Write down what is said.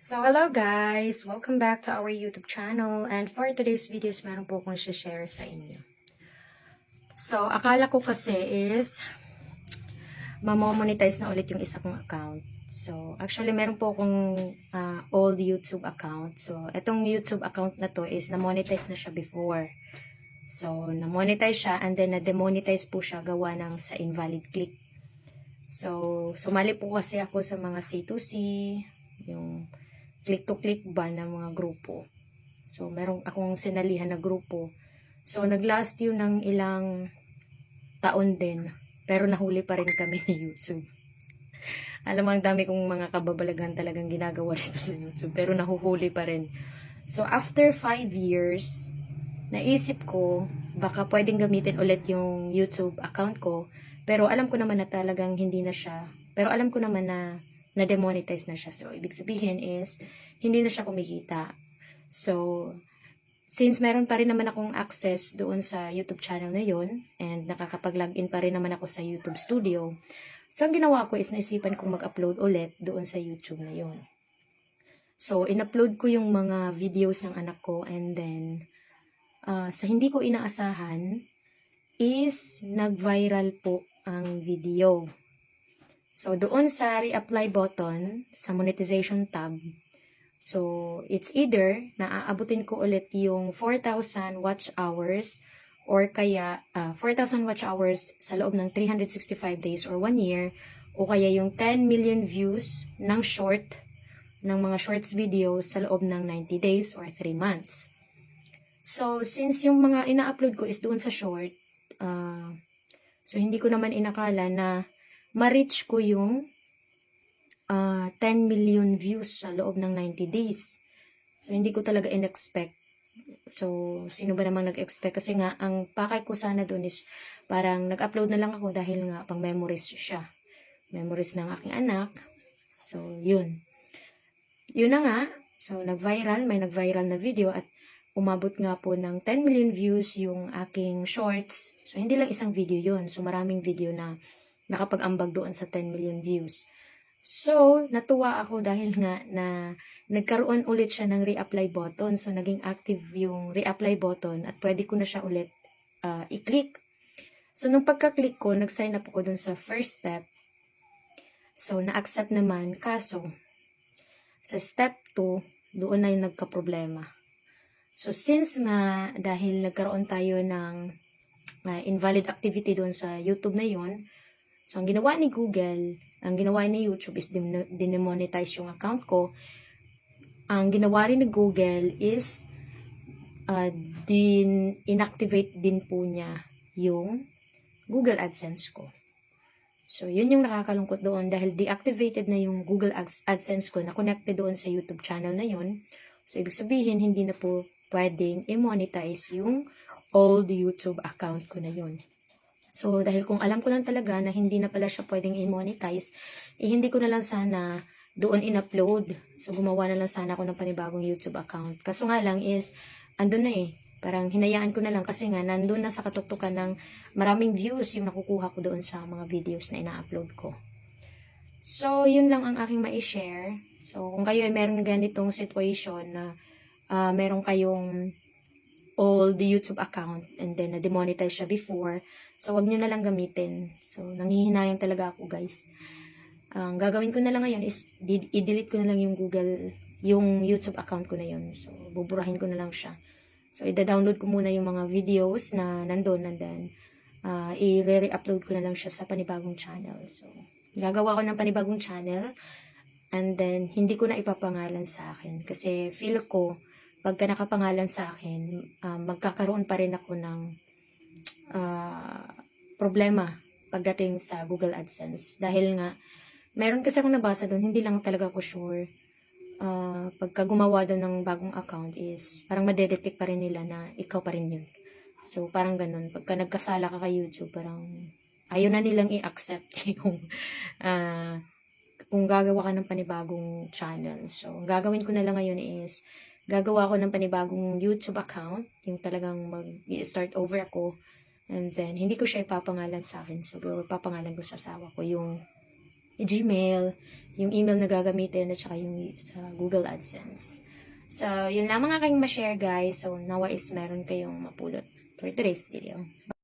So, hello guys! Welcome back to our YouTube channel. And for today's videos, meron po akong share sa inyo. So, akala ko kasi is mamomonetize na ulit yung isa kong account. So, actually, meron po akong old YouTube account. So, etong YouTube account na to is na-monetize na siya before. So, na-monetize siya and then na-demonetize po siya gawa ng sa invalid click. So, sumali po kasi ako sa mga C2C, yung click-to-click ba ng mga grupo. So, meron akong sinalihan na grupo. So, naglast yun ng ilang taon din. Pero nahuli pa rin kami ni YouTube. Alam mo, ang dami kong mga kababalagan talagang ginagawa dito sa YouTube. Pero nahuhuli pa rin. So, after 5 years, naisip ko, baka pwedeng gamitin ulit yung YouTube account ko. Pero alam ko naman na talagang hindi na siya. Pero alam ko naman na na-demonetize na siya. So, ibig sabihin is, hindi na siya kumikita. So, since meron pa rin naman akong access doon sa YouTube channel na yun, and nakakapag-login pa rin naman ako sa YouTube Studio, so, ang ginawa ko is naisipan kong mag-upload ulit doon sa YouTube na yun. So, in-upload ko yung mga videos ng anak ko, and then, sa hindi ko inaasahan, is nag-viral po ang video. So, doon sa re-apply button, sa monetization tab, so, it's either na aabutin ko ulit yung 4,000 watch hours or kaya 4,000 watch hours sa loob ng 365 days or 1 year o kaya yung 10 million views ng mga shorts videos sa loob ng 90 days or 3 months. So, since yung mga ina-upload ko is doon sa short, so hindi ko naman inakala na ma-reach ko yung 10 million views sa loob ng 90 days. So, hindi ko talaga in-expect. So, sino ba namang nag-expect? Kasi nga, ang pakay ko sana doon is parang nag-upload na lang ako dahil nga pang memories siya. Memories ng aking anak. So, yun. Yun na nga. So, nag-viral. May nag-viral na video at umabot nga po ng 10 million views yung aking shorts. So, hindi lang isang video yun. So, maraming video na nakapag-ambag doon sa 10 million views. So, natuwa ako dahil nga na nagkaroon ulit siya ng re-apply button. So, naging active yung re-apply button at pwede ko na siya ulit i-click. So, nung pagka-click ko, nag-sign up ako dun sa first step. So, na-accept naman. Kaso, sa step 2, doon na yung nagka-problema. So, since nga dahil nagkaroon tayo ng invalid activity doon sa YouTube na yun, so, ang ginawa ni Google, ang ginawa ni YouTube is dinemonetize yung account ko. Ang ginawa rin ni Google is inactivate din po niya yung Google AdSense ko. So, yun yung nakakalungkot doon dahil deactivated na yung Google AdSense ko na connected doon sa YouTube channel na yun. So, ibig sabihin, hindi na po pwedeng i-monetize yung old YouTube account ko na yun. So, dahil kung alam ko lang talaga na hindi na pala siya pwedeng i-monetize, hindi ko na lang sana doon in-upload. So, gumawa na lang sana ako ng panibagong YouTube account. Kaso nga lang is, andun na eh. Parang hinayaan ko na lang kasi nga nandun na sa katuktukan ng maraming views yung nakukuha ko doon sa mga videos na ina-upload ko. So, yun lang ang aking ma-share. So, kung kayo ay meron ganitong situation na meron kayong old YouTube account and then na-demonetize siya before, so wag nyo na lang gamitin. So, nanghihinayang talaga ako guys. Ang gagawin ko na lang ngayon is i-delete ko na lang yung yung YouTube account ko na yun. So, buburahin ko na lang siya. So, i-download ko muna yung mga videos na nandun and then i-re-upload ko na lang siya sa panibagong channel. So, gagawa ko ng panibagong channel and then hindi ko na ipapangalan sa akin kasi feel ko pagka nakapangalan sa akin, magkakaroon pa rin ako ng problema pagdating sa Google AdSense. Dahil nga, meron kasi akong nabasa doon, hindi lang talaga ako sure. Pagka gumawa daw ng bagong account is, parang madedetect pa rin nila na ikaw pa rin yun. So, parang ganun. Pagka nagkasala ka kay YouTube, parang ayaw na nilang i-accept yung kung gagawa ka ng panibagong channel. So, ang gagawin ko na lang ngayon is, gagawa ko ng panibagong YouTube account, yung talagang mag-start over ako, and then, hindi ko siya ipapangalan sa akin, so, ipapangalan ko sa asawa ko, yung Gmail, yung email na gagamitin at saka yung sa Google AdSense. So, yun lamang aking ma-share guys. So, nawa is meron kayong mapulot for today's video.